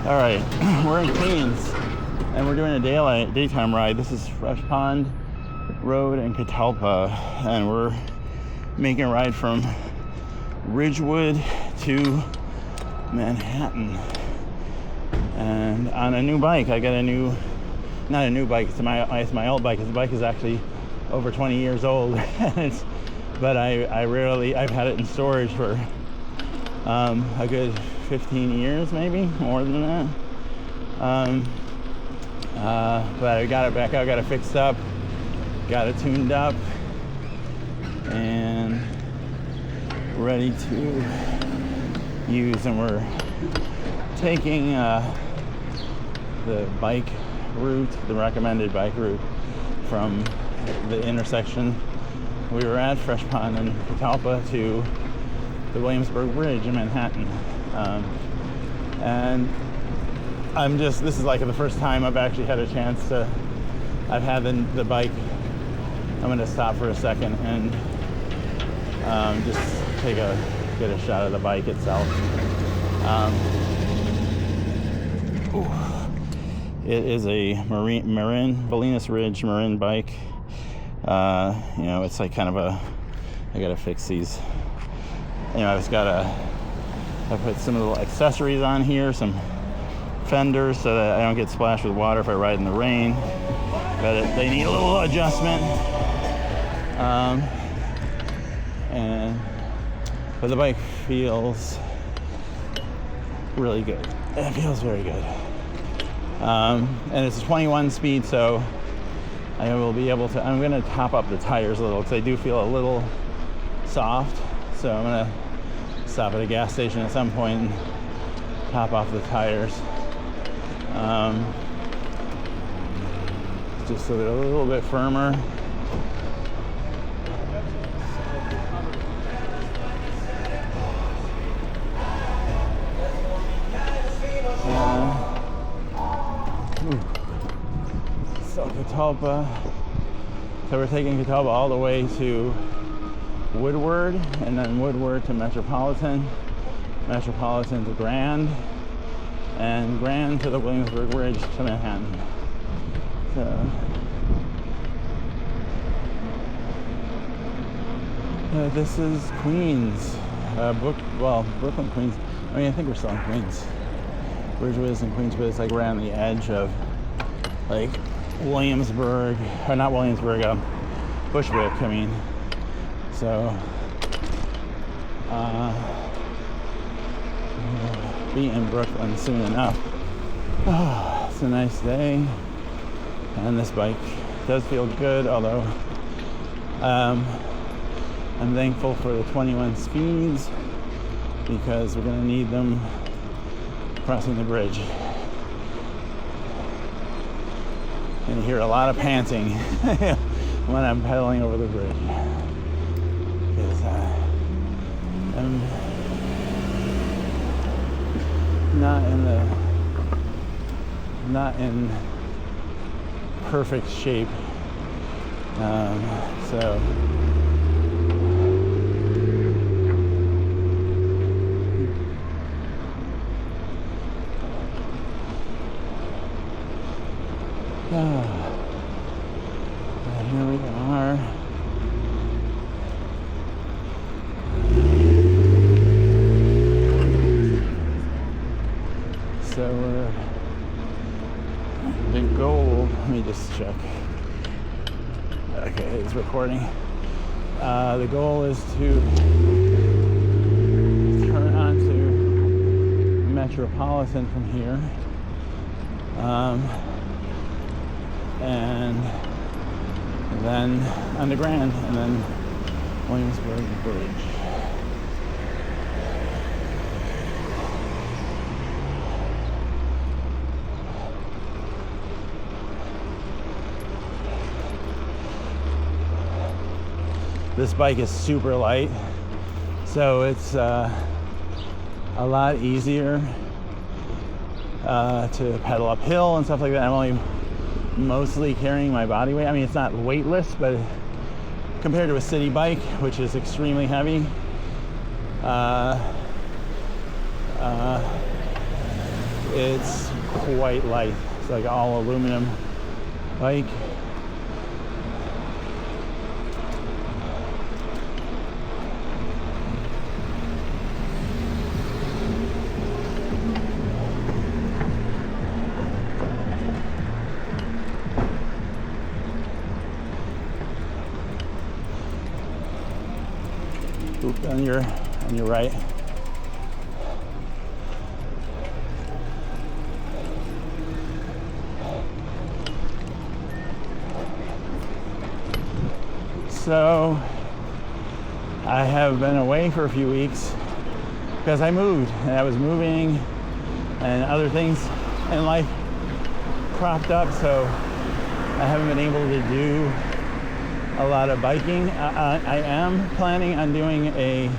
All right, we're in Queens, and we're doing a daytime ride. This is Fresh Pond Road in Catalpa, and we're making a ride from Ridgewood to Manhattan. And on a new bike. I got not a new bike, it's my old bike. This bike is actually over 20 years old. But I've had it in storage for a good 15 years, maybe more than that. But I got it back out, got it fixed up, got it tuned up, and ready to use. And we're taking the bike route, the recommended bike route from the intersection we were at, Fresh Pond and Catalpa, to the Williamsburg Bridge in Manhattan. And this is like the first time I've actually had a chance to, I've had the bike. I'm going to stop for a second and just get a shot of the bike itself. It is a Bolinas Ridge Marin bike. It's like kind of I gotta fix these. I put some little accessories on here, some fenders, so that I don't get splashed with water if I ride in the rain. But they need a little adjustment. But the bike feels really good. It feels very good. And it's a 21 speed, so I will be able to, I'm going to top up the tires a little because they do feel a little soft. So I'm going to stop at a gas station at some point and top off the tires. Just so they're a little bit firmer. Catalpa. So we're taking Catalpa all the way to Woodward, and then Woodward to Metropolitan, Metropolitan to Grand, and Grand to the Williamsburg Bridge to Manhattan. So this is Queens, Brooklyn, Queens. I mean, I think we're still in Queens. Ridgewood is in Queens, but it's like right on the edge of like Williamsburg, or not Williamsburg, Bushwick, I mean. So, we'll be in Brooklyn soon enough. Oh, it's a nice day, and this bike does feel good, although I'm thankful for the 21 speeds, because we're going to need them crossing the bridge. And you hear a lot of panting when I'm pedaling over the bridge. Because I'm not in perfect shape. So here we are. So the goal, let me just check. Okay, it's recording. The goal is to turn onto Metropolitan from here. And then underground, and then Williamsburg Bridge. This bike is super light, so it's a lot easier to pedal uphill and stuff like that. I'm only mostly carrying my body weight. I mean, it's not weightless, but compared to a city bike, which is extremely heavy, It's quite light. It's like all aluminum bike. Oop, on your right. So I have been away for a few weeks because I moved, and I was moving and other things in life cropped up, so I haven't been able to do a lot of biking. I am planning on doing a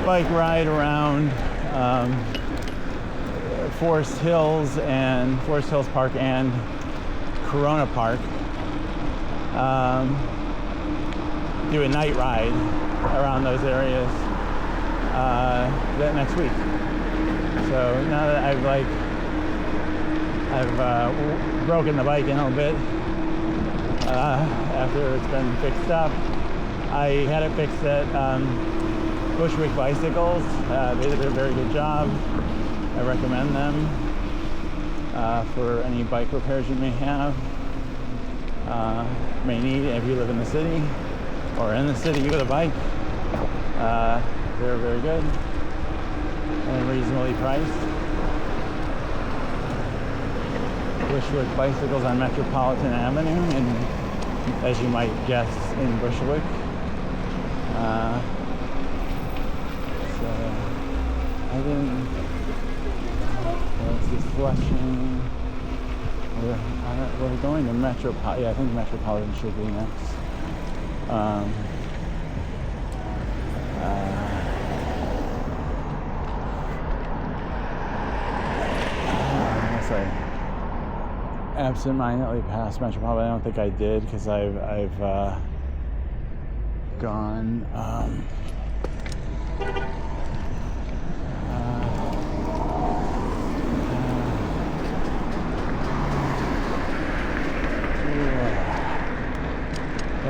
bike ride around Forest Hills Park and Corona Park. Do a night ride around those areas that next week. So now that I've broken the bike in a little bit after it's been fixed up. I had it fixed at Bushwick Bicycles. They did a very good job. I recommend them for any bike repairs you may have, may need if you live in the city or in the city with a bike. They're very good and reasonably priced. Bushwick Bicycles on Metropolitan Avenue, and as you might guess, in Bushwick. So I didn't. This is Flushing. We're going to Metropolitan. Yeah, I think Metropolitan should be next. Unless I absent-mindedly passed Metropolitan. I don't think I did because I've gone.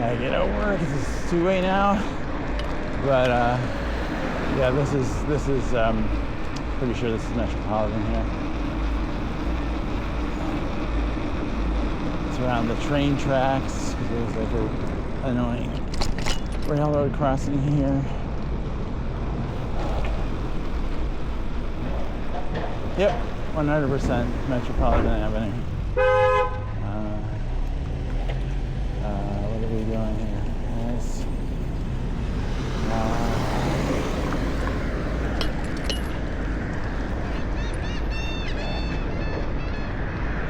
I get over because it's two-way now, but yeah, this is pretty sure this is Metropolitan here. It's around the train tracks because there's like an annoying railroad crossing here. Yep, 100% Metropolitan Avenue. What are we doing here? Yes.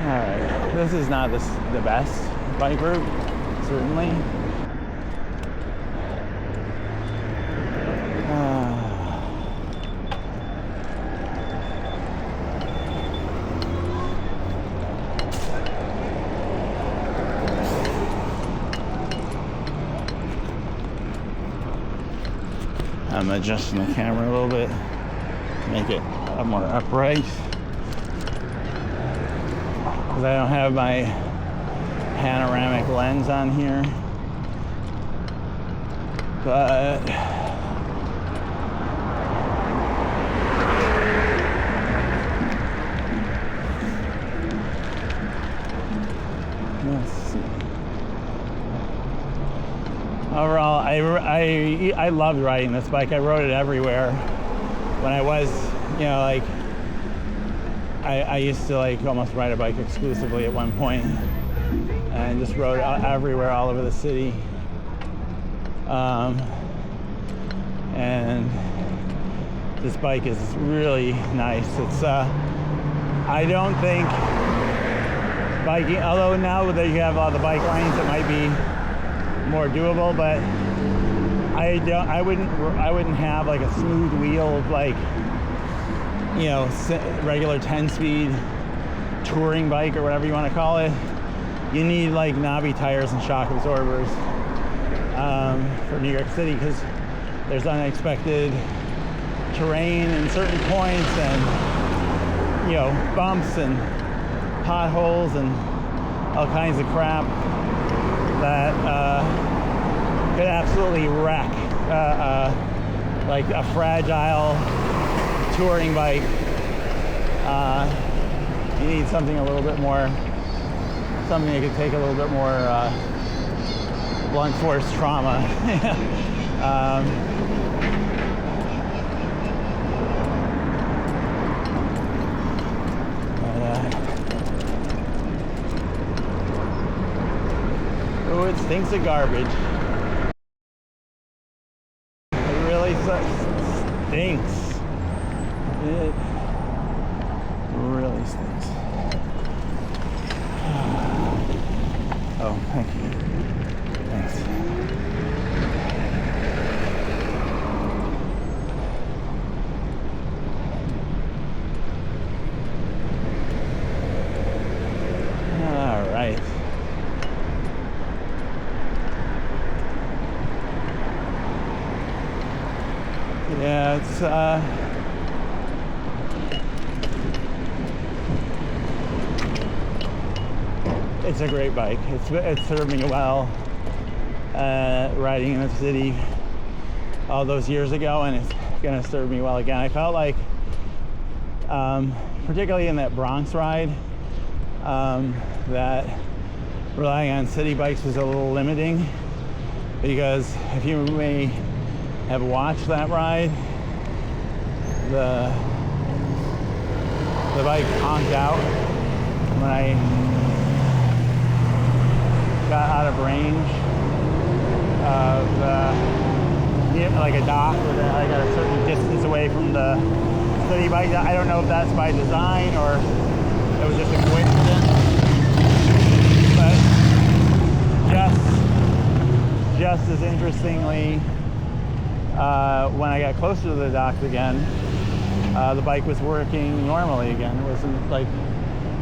Alright, this is not the best bike route, certainly. I'm adjusting the camera a little bit, make it more upright, because I don't have my panoramic lens on here. But let's see. Overall, I loved riding this bike. I rode it everywhere. When I was, like, I used to like almost ride a bike exclusively at one point, and just rode everywhere, all over the city. And this bike is really nice. It's I don't think biking, although now that you have all the bike lanes, it might be more doable, but I wouldn't have like a smooth wheel, like, regular 10-speed touring bike or whatever you want to call it. You need like knobby tires and shock absorbers for New York City, because there's unexpected terrain in certain points, and you know, bumps and potholes and all kinds of crap that could absolutely wreck like a fragile touring bike. You need something a little bit more, something that could take a little bit more blunt force trauma. Oh, it stinks of garbage. It really stinks. It really stinks. Oh, thank you. Thanks. All right. Yeah, it's a great bike. It's served me well riding in the city all those years ago, and it's gonna serve me well again. I felt like, particularly in that Bronx ride, that relying on city bikes was a little limiting, because if you may have watched that ride, the bike conked out when I got out of range of like a dock, where I got a certain distance away from the city bike. I don't know if that's by design or it was just a coincidence, but just as interestingly, when I got closer to the docks again, the bike was working normally again. It wasn't like,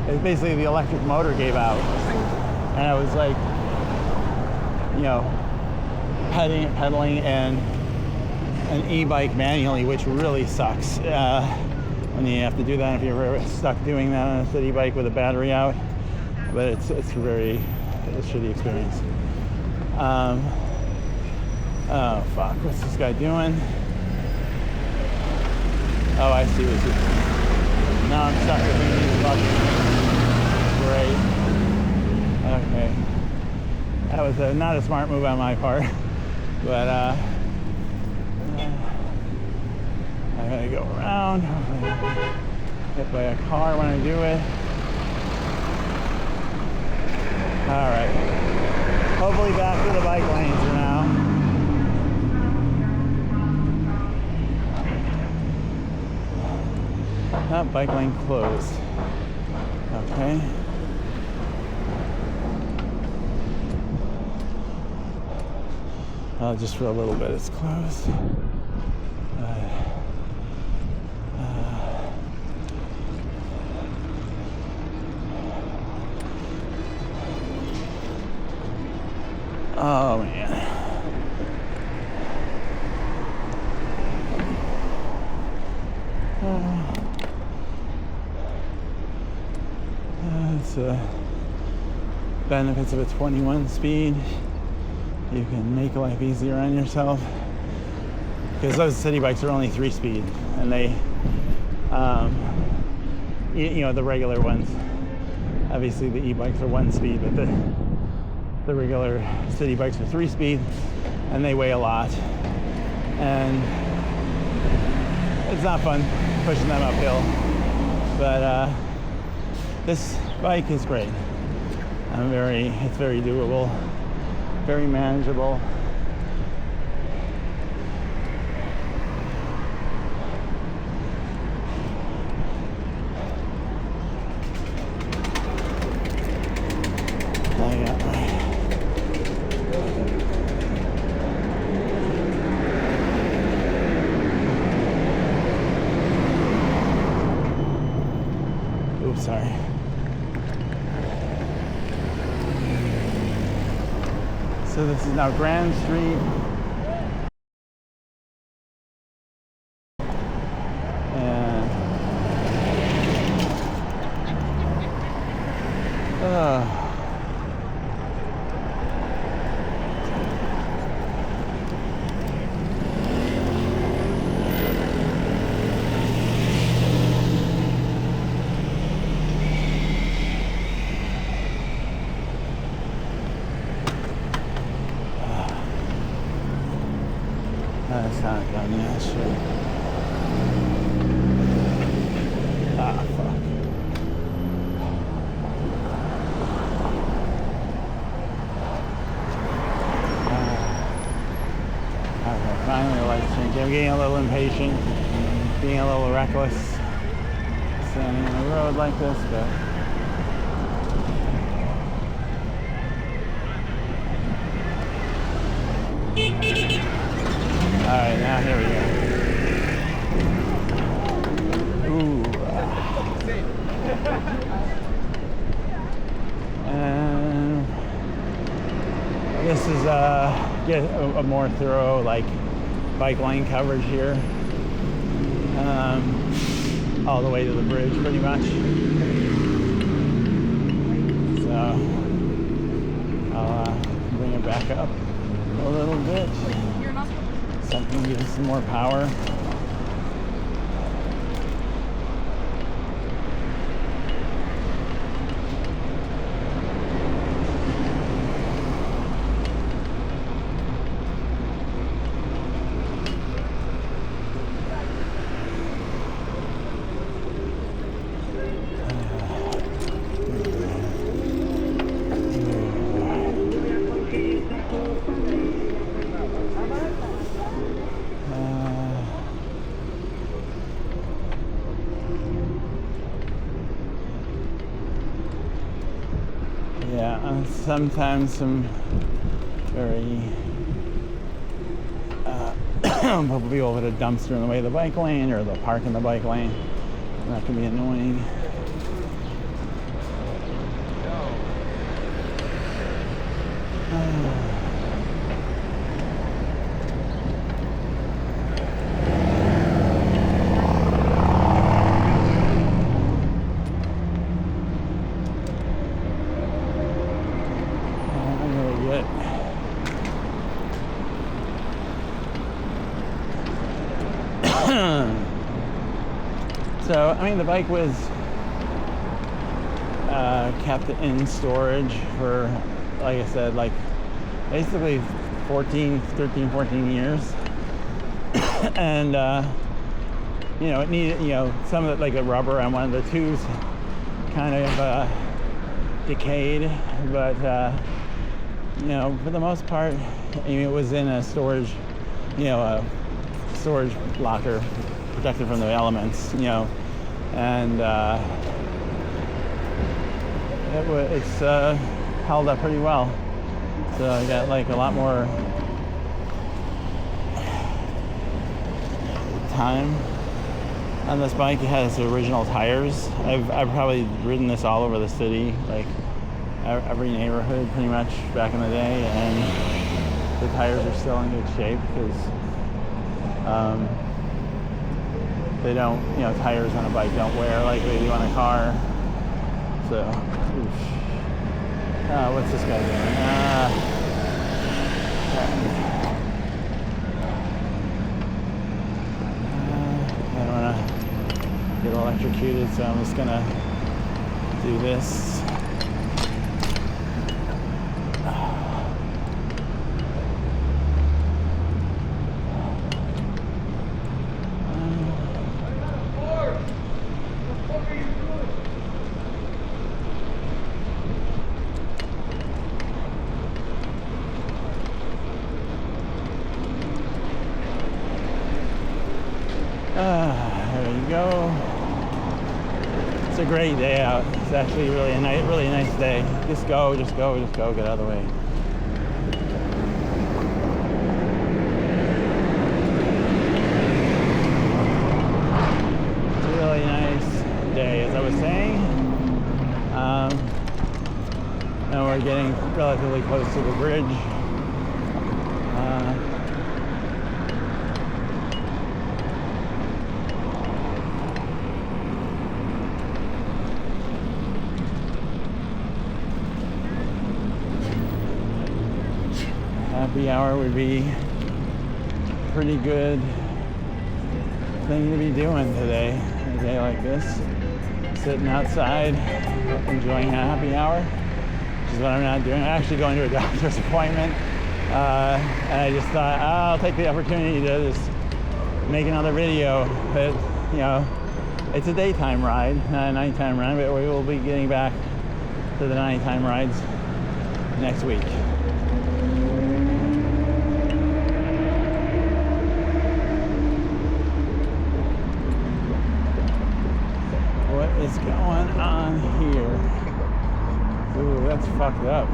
it basically the electric motor gave out, and I was like, you know, pedaling and an e-bike manually, which really sucks when you have to do that if you're ever stuck doing that on a city bike with a battery out. But it's a shitty experience. Oh fuck, what's this guy doing? Oh, I see what he's doing. Now I'm stuck between these buckets. Great. Okay. That was not a smart move on my part, but I gotta go around. Hopefully I'll get hit by a car when I do it. All right. Hopefully back to the bike lanes for now. That bike lane closed. Okay. Just for a little bit it's closed. Oh man. It's benefits of a 21 speed. You can make life easier on yourself, because those city bikes are only 3 speed, and they, you know, the regular ones. Obviously, the e-bikes are 1 speed, but the regular city bikes are 3 speed, and they weigh a lot, and it's not fun pushing them uphill. But this bike is great. It's very doable, very manageable. Oops, sorry. So this is now Grand Street. That's not done yet, shit. Ah, fuck. Okay, finally the light's changing. I'm getting a little impatient, being a little reckless, standing on the road like this, but alright, now here we go. Ooh. And this is get a more thorough like bike lane coverage here. All the way to the bridge pretty much. So I'll bring it back up a little bit. Something to give us some more power. Sometimes some very people put a dumpster in the way of the bike lane, or they'll park in the bike lane, and that can be annoying. So, I mean, the bike was kept in storage for, like I said, like basically 13, 14 years. And, you know, it needed, you know, some of it, like the rubber on one of the tubes kind of decayed. But, you know, for the most part, I mean, it was in a storage, you know, a storage locker protected from the elements, you know, and it's held up pretty well. So I got like a lot more time on this bike. It has original tires. I've probably ridden this all over the city, like every neighborhood pretty much back in the day, and the tires are still in good shape because they don't, you know, tires on a bike don't wear like they do on a car. So, what's this guy doing? I don't want to get electrocuted, so I'm just gonna do this. There you go. It's a great day out. It's actually really a really nice day. Just go, get out of the way. It's a really nice day, as I was saying. And we're getting relatively close to the bridge. Happy hour would be a pretty good thing to be doing today, a day like this. Sitting outside, enjoying a happy hour, which is what I'm not doing. I'm actually going to a doctor's appointment And I just thought, I'll take the opportunity to just make another video. But, you know, it's a daytime ride, not a nighttime ride, but we will be getting back to the nighttime rides next week. What is going on here? Ooh, that's fucked up.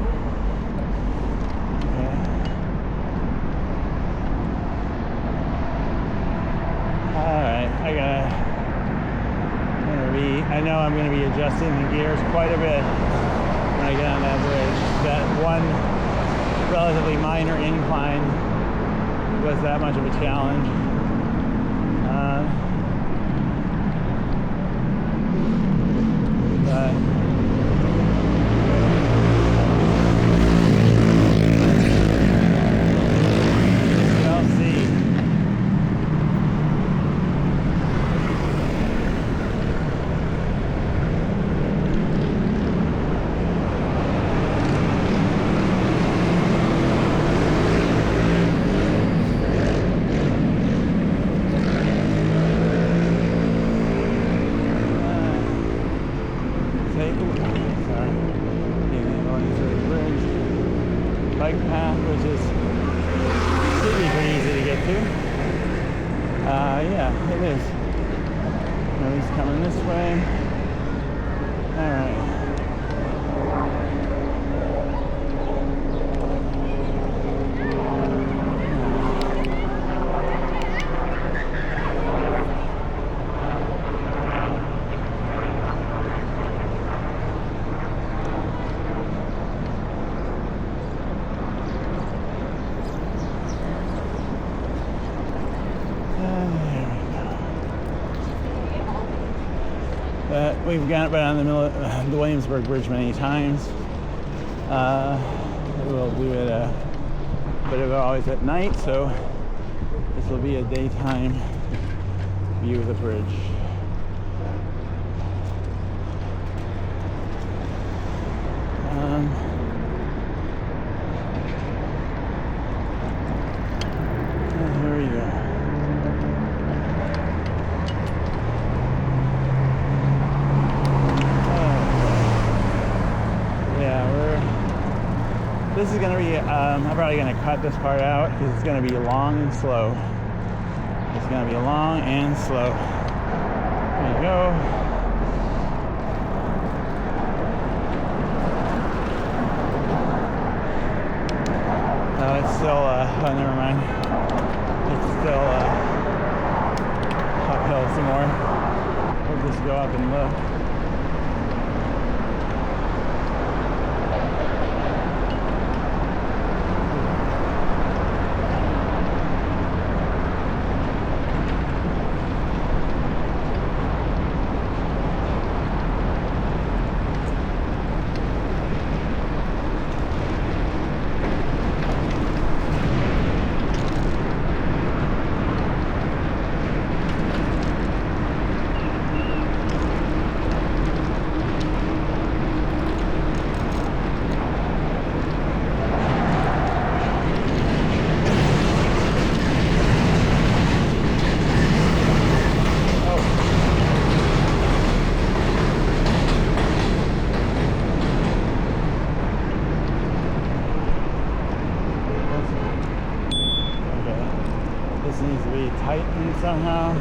Okay. Alright, I know I'm gonna be adjusting the gears quite a bit when I get on that bridge. That one relatively minor incline was that much of a challenge. Bike path, which is should be pretty easy to get to. Yeah, it is. Nobody's coming this way. All right. We've been on the Williamsburg Bridge many times. We'll do it but it's always at night, so this will be a daytime view of the bridge. Here we go. This is going to be, I'm probably going to cut this part out because it's going to be long and slow. It's going to be long and slow. There you go. Oh, it's still, oh, never mind. It's still uphill some more. We'll just go up and look. Tightened somehow.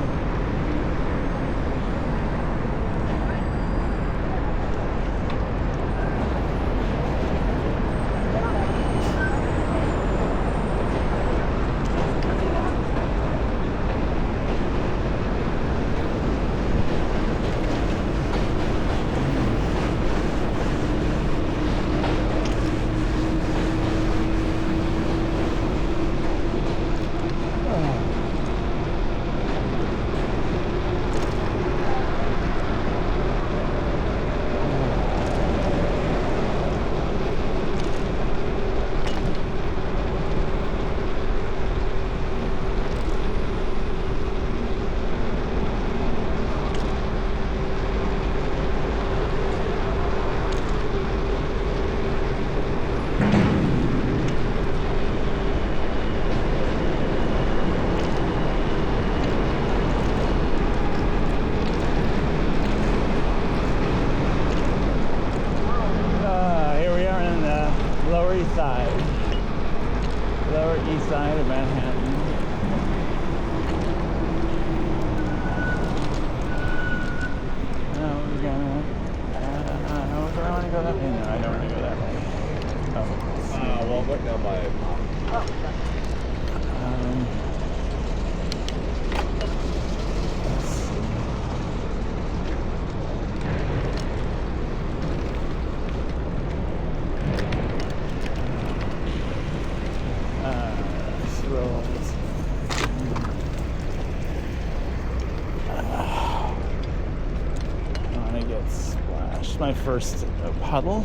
my first puddle,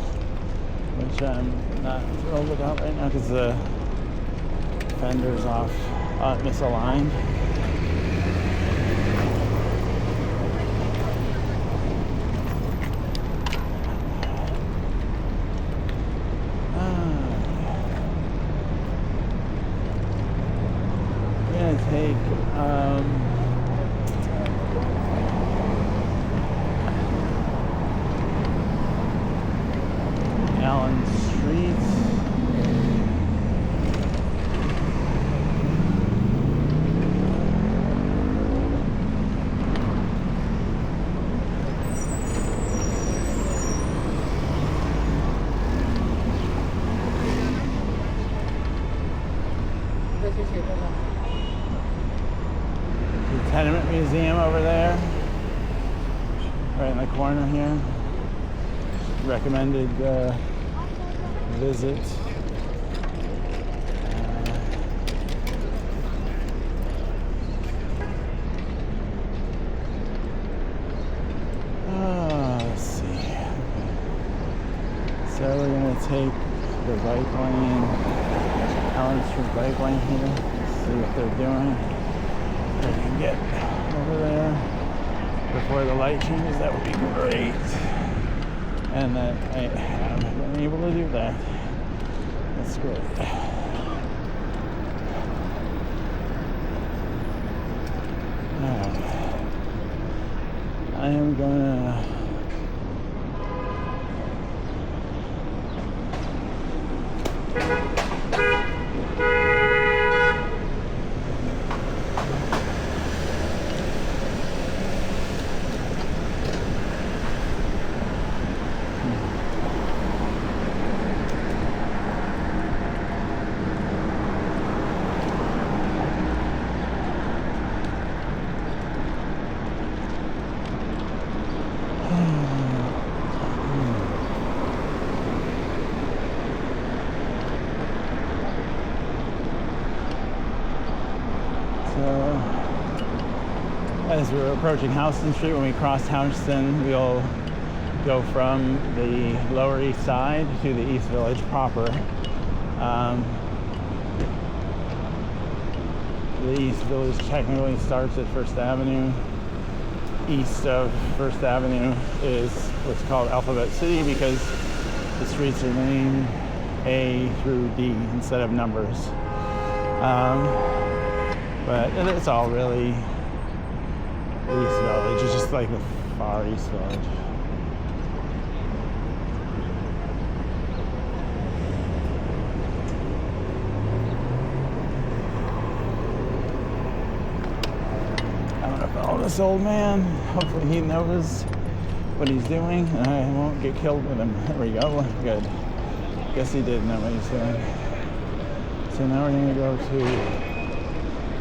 which I'm not thrilled about right now because the fender's off, misaligned. I'm gonna take Allen Street. The Tenement Museum over there, right in the corner here. Recommended visit. Let's see. So we're gonna take the bike lane, Allen Street bike lane here. See what they're doing. If I can get over there before the light changes, that would be great. And that I haven't been able to do that. That's great. I am gonna as we're approaching Houston Street, when we cross Houston, we'll go from the Lower East Side to the East Village proper. The East Village technically starts at First Avenue. East of First Avenue is what's called Alphabet City because the streets are named A through D instead of numbers. But it's all really East Village. It's just like the far East Village. I'm gonna follow this old man. Hopefully he knows what he's doing and I won't get killed with him. There we go. Good. Guess he did know what he's doing. So now we're gonna go to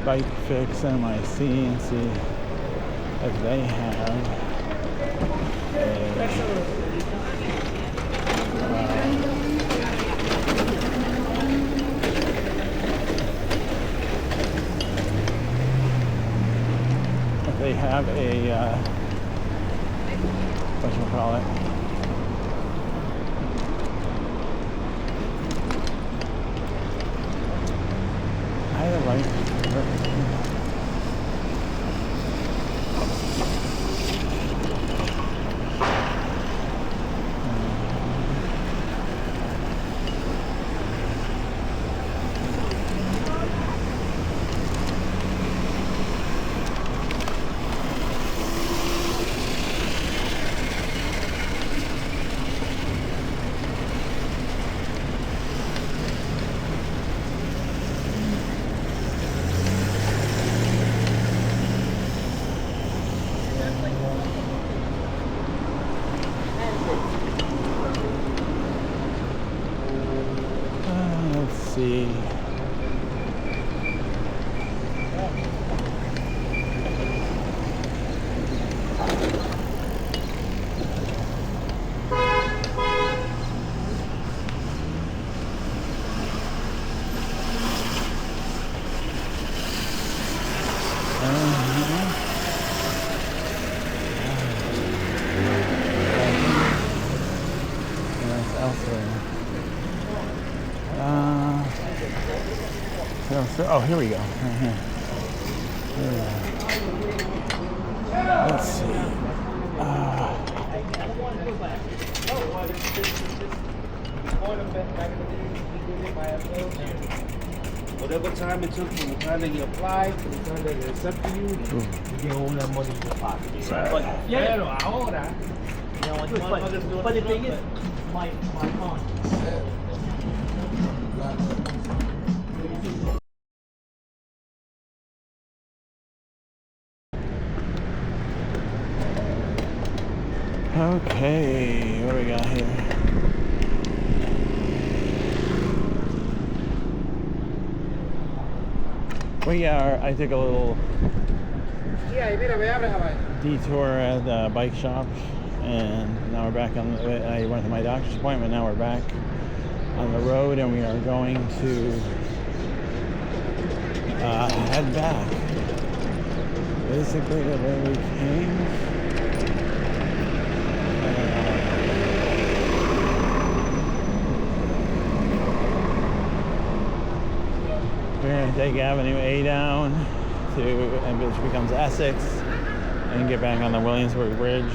BikeFix NYC and see if they have a whatchamacallit, I like see. Oh, here we go. Right here. Here we go. Let's see. Whatever time it took from the time that you applied to the time that they accepted you, you get all that money in your pocket. But pero ahora, but the thing is, my aunt. Okay, what do we got here? I took a little detour at the bike shop, and now we're back on the, I went to my doctor's appointment, now we're back on the road, and we are going to head back basically the way we came. We're going to take Avenue A down which becomes Essex, and get back on the Williamsburg Bridge.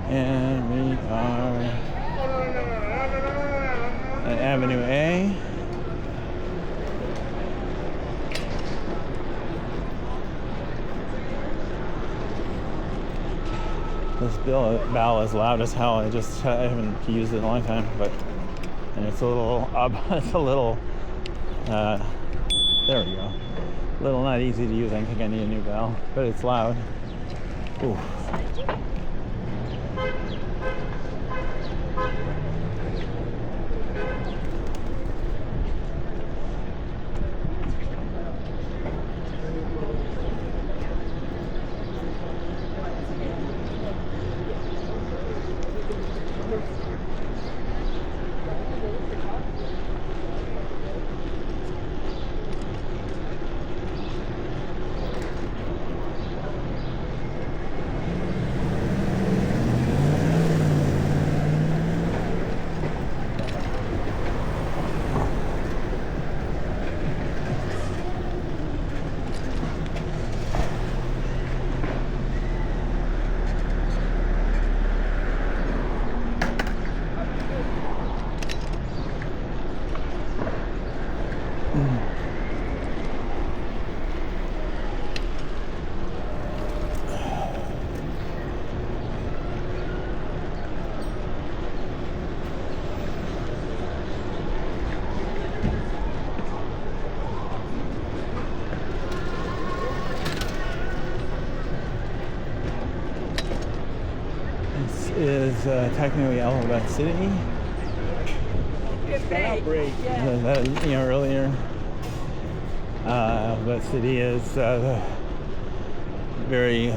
And we are at Avenue A. This bell is loud as hell. I haven't used it in a long time, and it's a little there we go. A little not easy to use. I think I need a new bell, but it's loud. Ooh. Is technically Alphabet City. Earlier. Alphabet City is the very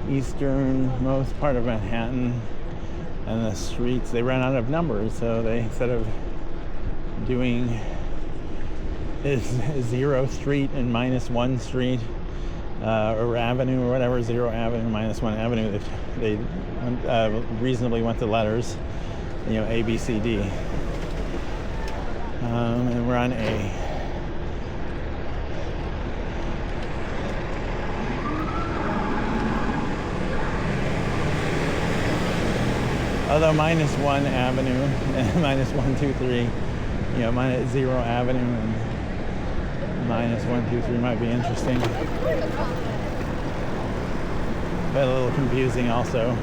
easternmost part of Manhattan, and the streets, they ran out of numbers, so they, instead of doing zero street and -1 street, or avenue or whatever, 0 avenue, -1 avenue, they reasonably went to letters, A, B, C, D. And we're on A. Although -1 avenue, -1, 2, 3, -0 avenue and -1, 2, 3 might be interesting. But a little confusing also.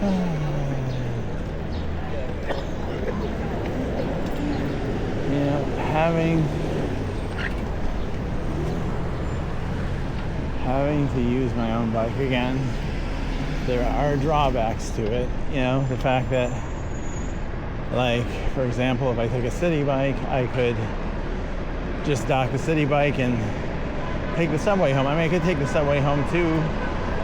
You know, having to use my own bike again, there are drawbacks to it. You know, the fact that, like, for example, if I took a city bike, I could just dock the city bike and take the subway home. I mean, I could take the subway home too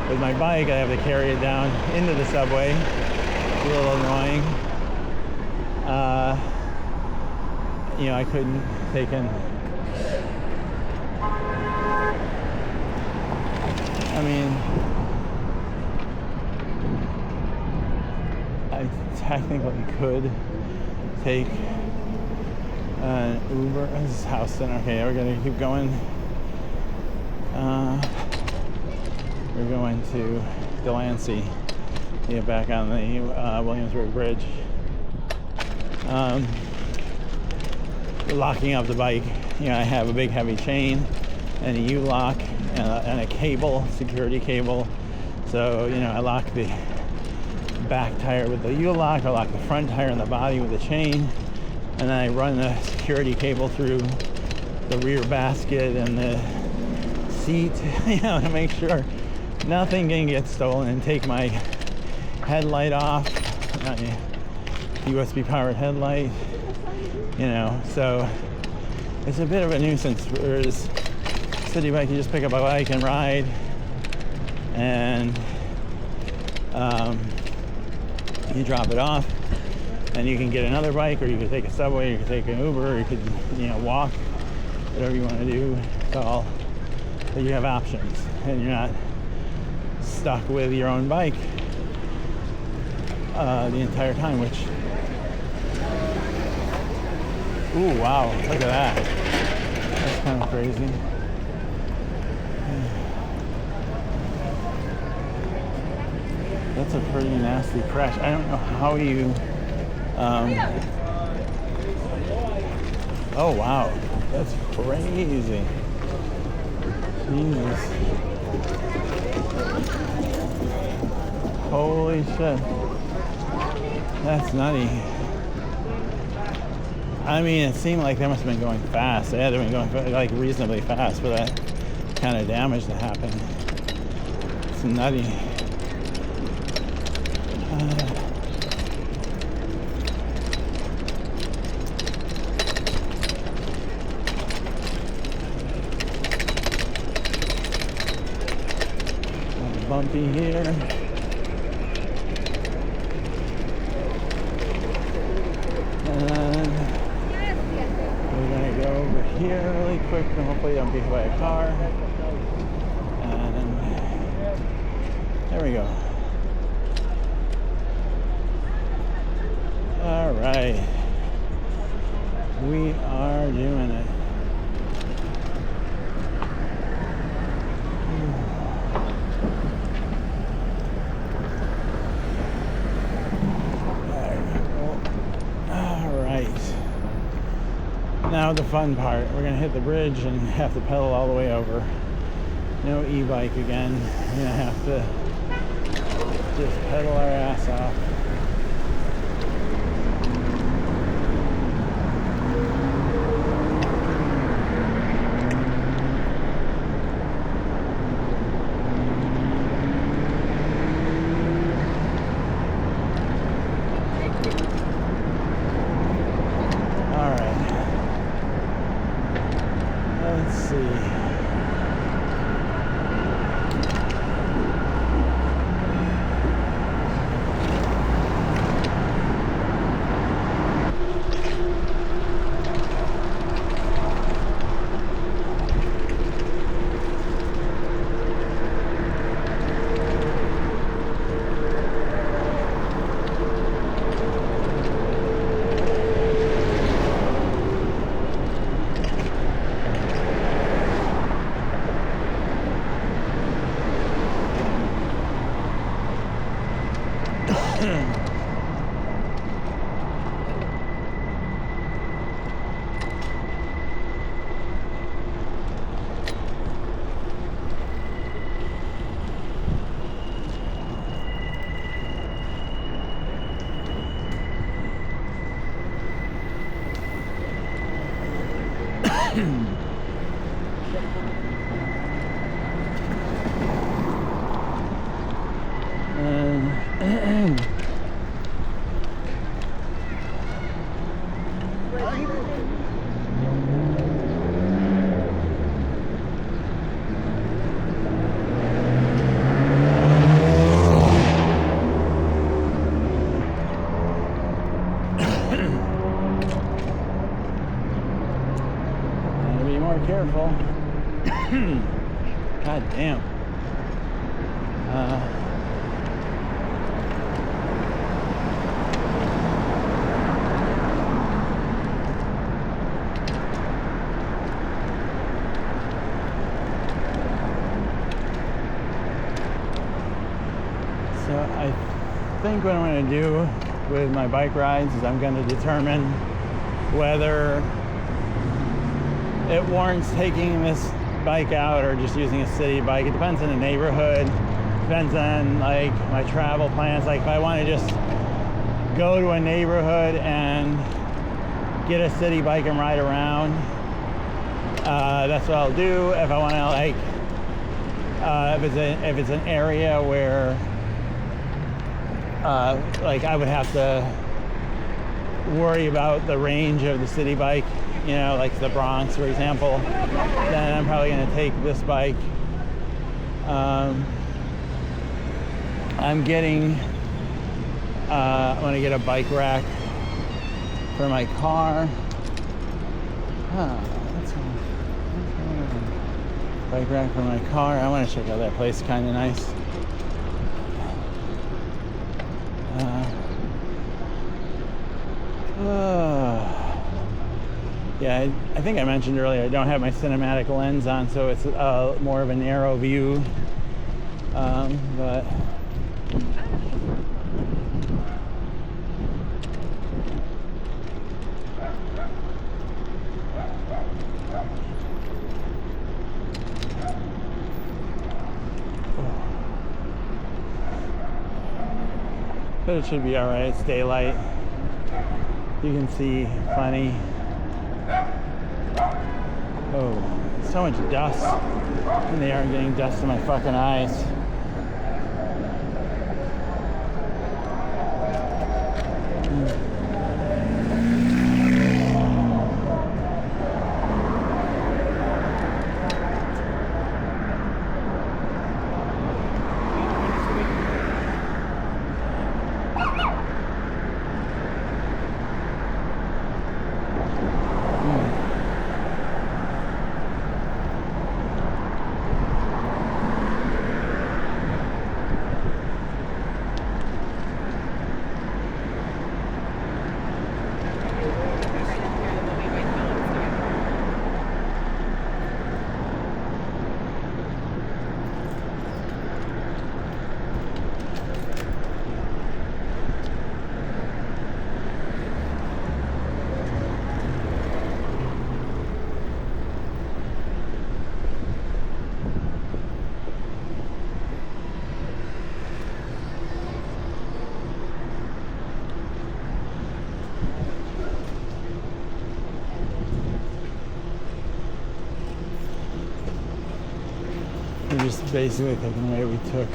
with my bike. I have to carry it down into the subway. It's a little annoying. You know, I couldn't take in. I mean, I technically could take an Uber. This is Houston. Okay, we're gonna keep going. We're going to Delancey. Get back on the Williamsburg Bridge. Locking up the bike. You know, I have a big heavy chain and a U-lock and a cable, security cable. So, you know, I lock the back tire with the U-lock, I lock the front tire and the body with the chain, and then I run the security cable through the rear basket and the seat, you know, to make sure nothing can get stolen, and take my headlight off, my USB powered headlight, you know. So it's a bit of a nuisance. Whereas city bike, you just pick up a bike and ride, and you drop it off, and you can get another bike, or you could take a subway, or you could take an Uber, or you could, you know, walk, whatever you want to do. It's all, but you have options, and you're not stuck with your own bike the entire time, which, ooh, wow, look at that. That's kind of crazy. That's a pretty nasty crash. I don't know how you, oh wow, that's crazy. Jesus. Holy shit. That's nutty. I mean, it seemed like they must have been going fast. They had to have been going like reasonably fast for that kind of damage to happen. It's nutty. Bumpy here. And we're gonna go over here really quick and hopefully don't be hit by a car. And there we go. All right, we are doing it. Now the fun part, we're gonna hit the bridge and have to pedal all the way over. No e-bike again. We're gonna have to just pedal our ass off. Careful. God damn. So I think what I'm going to do with my bike rides is I'm going to determine whether it warrants taking this bike out or just using a city bike. It depends on the neighborhood, depends on like my travel plans. Like if I want to just go to a neighborhood and get a city bike and ride around, that's what I'll do. If I want to like, if it's an area where like I would have to worry about the range of the city bike, you know, like the Bronx, for example, then I'm probably going to take this bike. I'm going to get a bike rack for my car. Bike rack for my car. I want to check out that place, kind of nice. Yeah, I think I mentioned earlier I don't have my cinematic lens on, so it's more of a narrow view. But it should be all right. It's daylight. You can see plenty. Oh, so much dust. And they are getting dust in my fucking eyes. Just basically taking away we took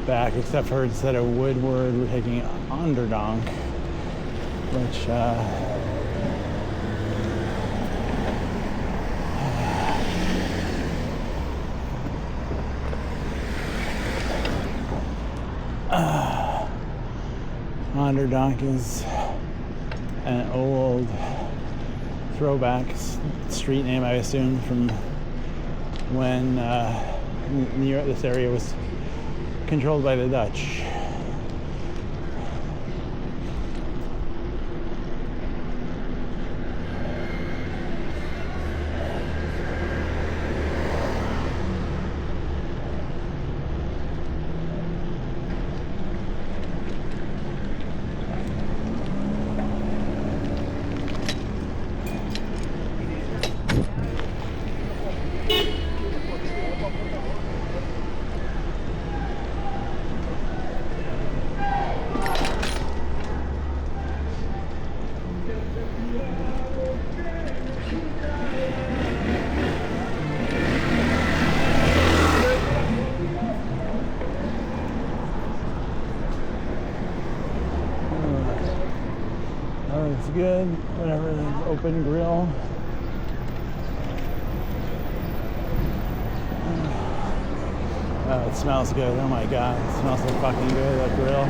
back, except for instead of Woodward, we're taking Onderdonk, which Onderdonk is an old throwback street name, I assume, from when this area was controlled by the Dutch. looks good. Whatever, open grill. Oh, it smells good. Oh my god, it smells so fucking good, that grill.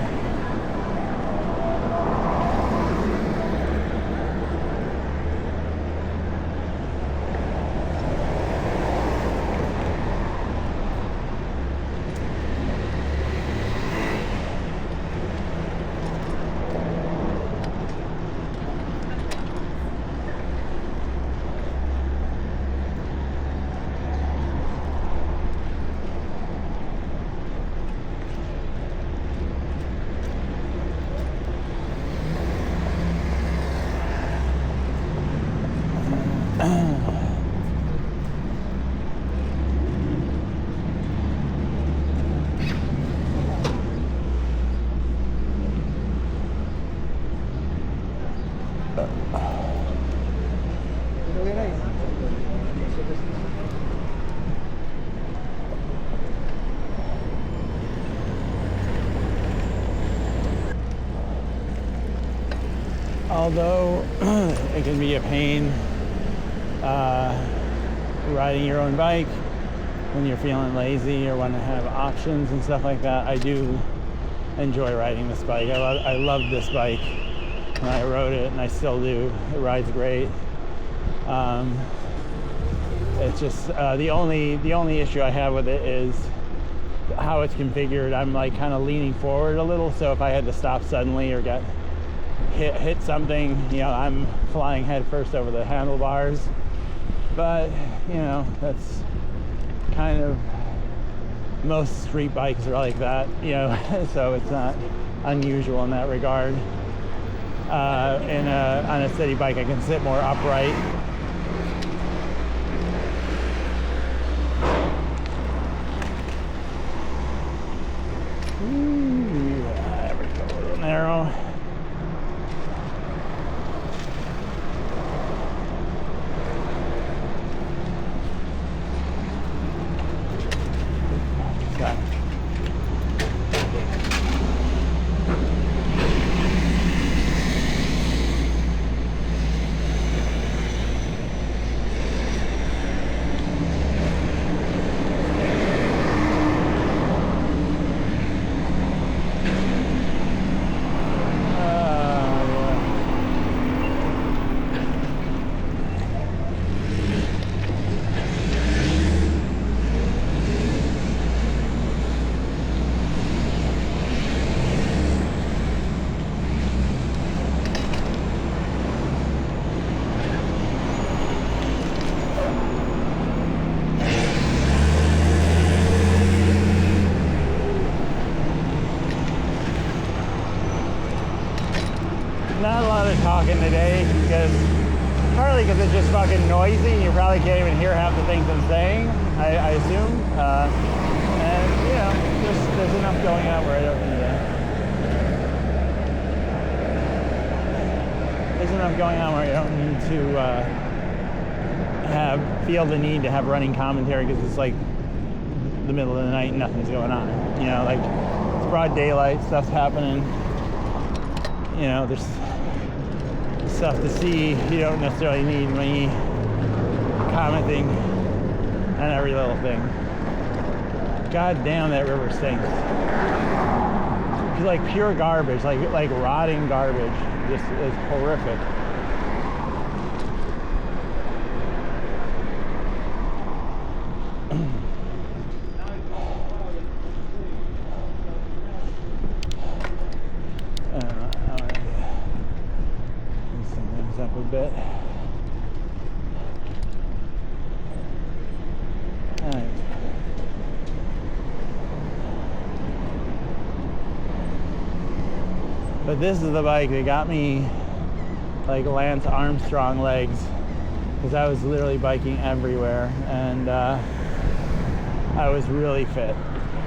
Although it can be a pain riding your own bike when you're feeling lazy or want to have options and stuff like that, I do enjoy riding this bike. I loved this bike when I rode it, and I still do. It rides great. It's just the only issue I have with it is how it's configured. I'm like kind of leaning forward a little, so if I had to stop suddenly or got hit something, you know, I'm flying head first over the handlebars. But you know, that's kind of, most street bikes are like that, you know. So it's not unusual in that regard. On a city bike, I can sit more upright. Ooh, there we go, a little narrow. Not a lot of talking today, partly because it's just fucking noisy and you probably can't even hear half the things I'm saying, I assume. And you know, there's enough going on where I don't need to. There's enough going on where I don't need to feel the need to have running commentary, because it's like the middle of the night and nothing's going on. You know, like it's broad daylight, stuff's happening. You know, there's stuff to see. You don't necessarily need me commenting on every little thing. God damn, that river stinks. It's like pure garbage, like rotting garbage. Just it's horrific. Bit. All right. But this is the bike that got me like Lance Armstrong legs, because I was literally biking everywhere, and I was really fit.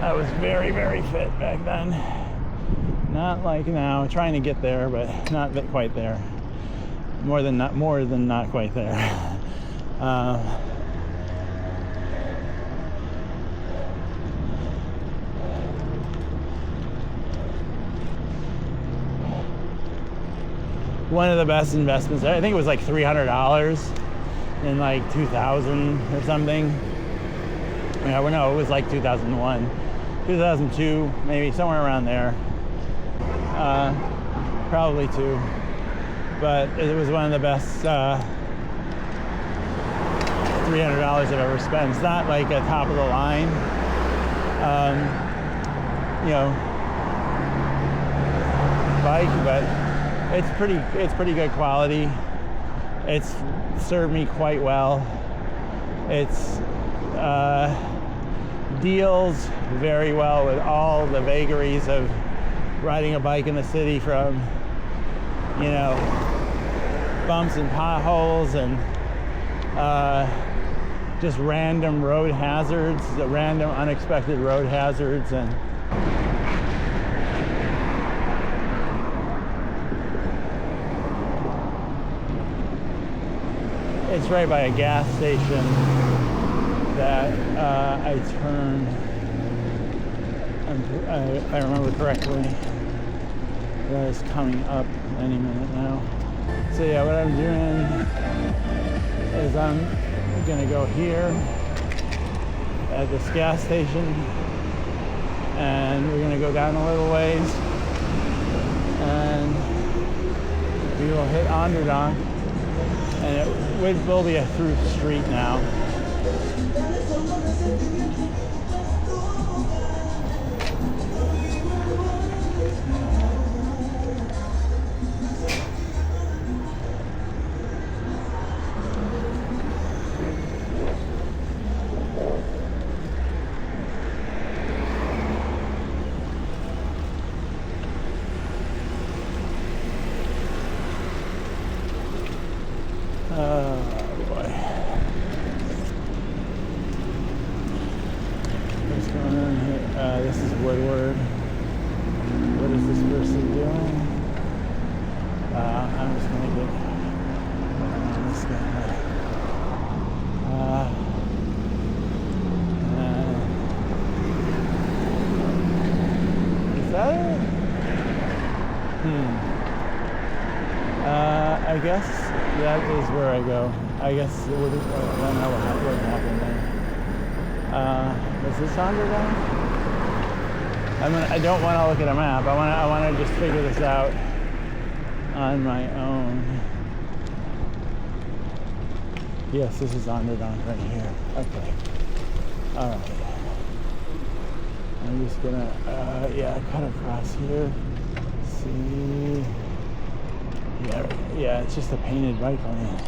I was very, very fit back then. Not like now, trying to get there, but not quite there. More than not quite there. one of the best investments. I think it was like $300 in like 2000 or something. Yeah, well, no, it was like 2001, 2002, maybe somewhere around there. Probably 2, but it was one of the best $300 I've ever spent. It's not like a top of the line, you know, bike, but it's pretty good quality. It's served me quite well. It's deals very well with all the vagaries of riding a bike in the city, from, you know, bumps and potholes and just random road hazards, random unexpected road hazards. And it's right by a gas station that I turned, if I remember correctly, that is coming up any minute now. So yeah, what I'm doing is I'm gonna go here at this gas station, and we're gonna go down a little ways, and we will hit Onderdonk, and it will be a through street now. This is Woodward. What is this person doing? I'm just gonna get on this guy. Is that it? I guess that is where I go. I guess it would. I don't know what happened there. Is this Onderdonk? I don't want to look at a map. I want to just figure this out on my own. Yes, this is Onderdonk right here. Okay. All right. I'm just gonna, cut across here. See. Yeah, it's just a painted bike lane,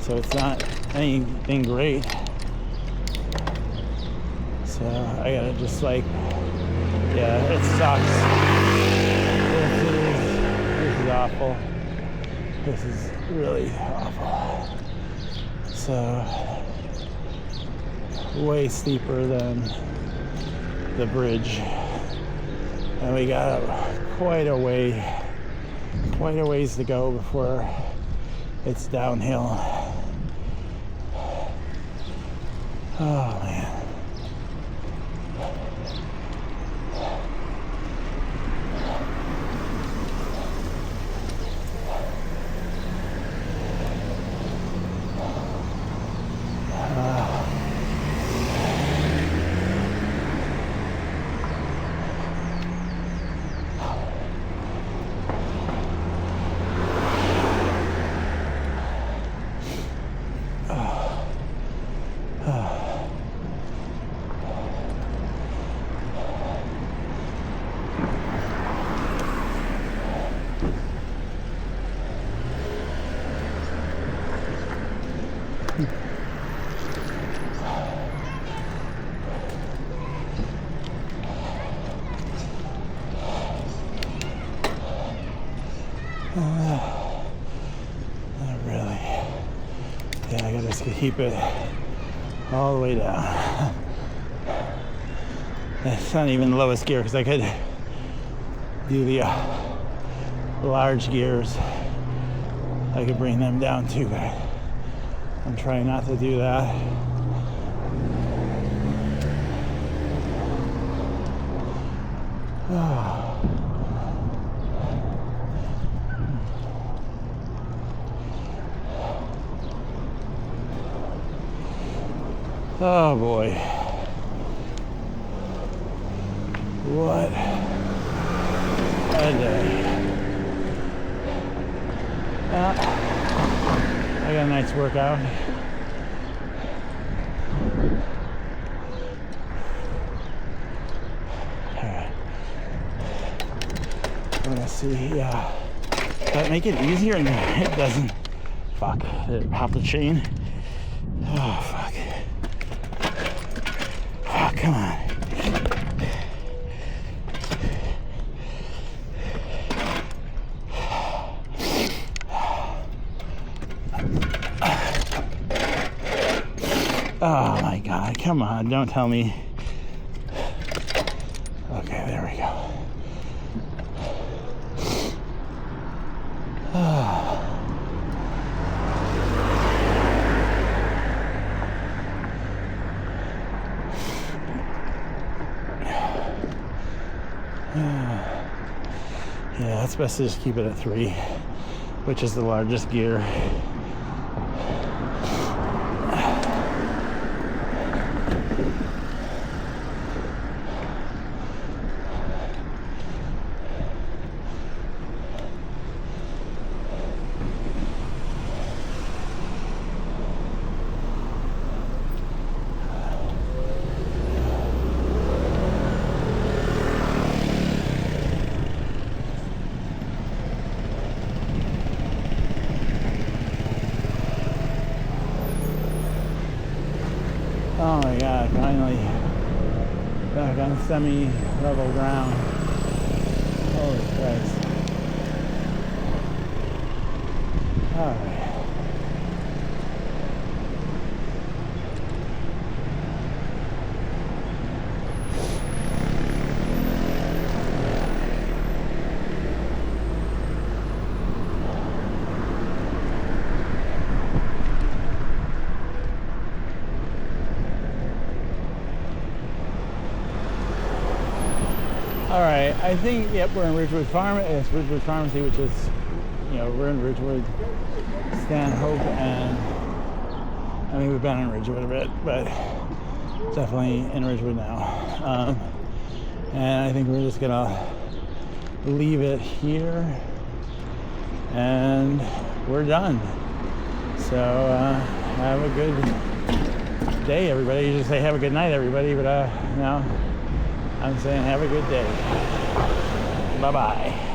so it's not anything great. So I gotta just like. Yeah, it sucks. This is awful. This is really awful. So, way steeper than the bridge. And we got quite a ways to go before it's downhill. Oh man. Not really. Yeah, I gotta just keep it all the way down. It's not even the lowest gear because I could do the large gears. I could bring them down too, but I'm trying not to do that. Oh boy. What a day. I got a nice workout. Alright. Let's see. Does that make it easier? No, it doesn't. Fuck. Did it pop the chain? Oh, fuck. Oh, come on. Oh my God, come on, don't tell me. Okay, there we go. Yeah, it's best to just keep it at 3, which is the largest gear. Oh my God, finally back on semi-level ground. Holy Christ. Alright. Alright, I think, yep, we're in Ridgewood It's Ridgewood Pharmacy, which is, you know, we're in Ridgewood, Stanhope, and I mean, we've been in Ridgewood a bit, but definitely in Ridgewood now. And I think we're just gonna leave it here, and we're done. So, have a good day, everybody. You just say have a good night, everybody, but, no. I'm saying have a good day. Bye-bye.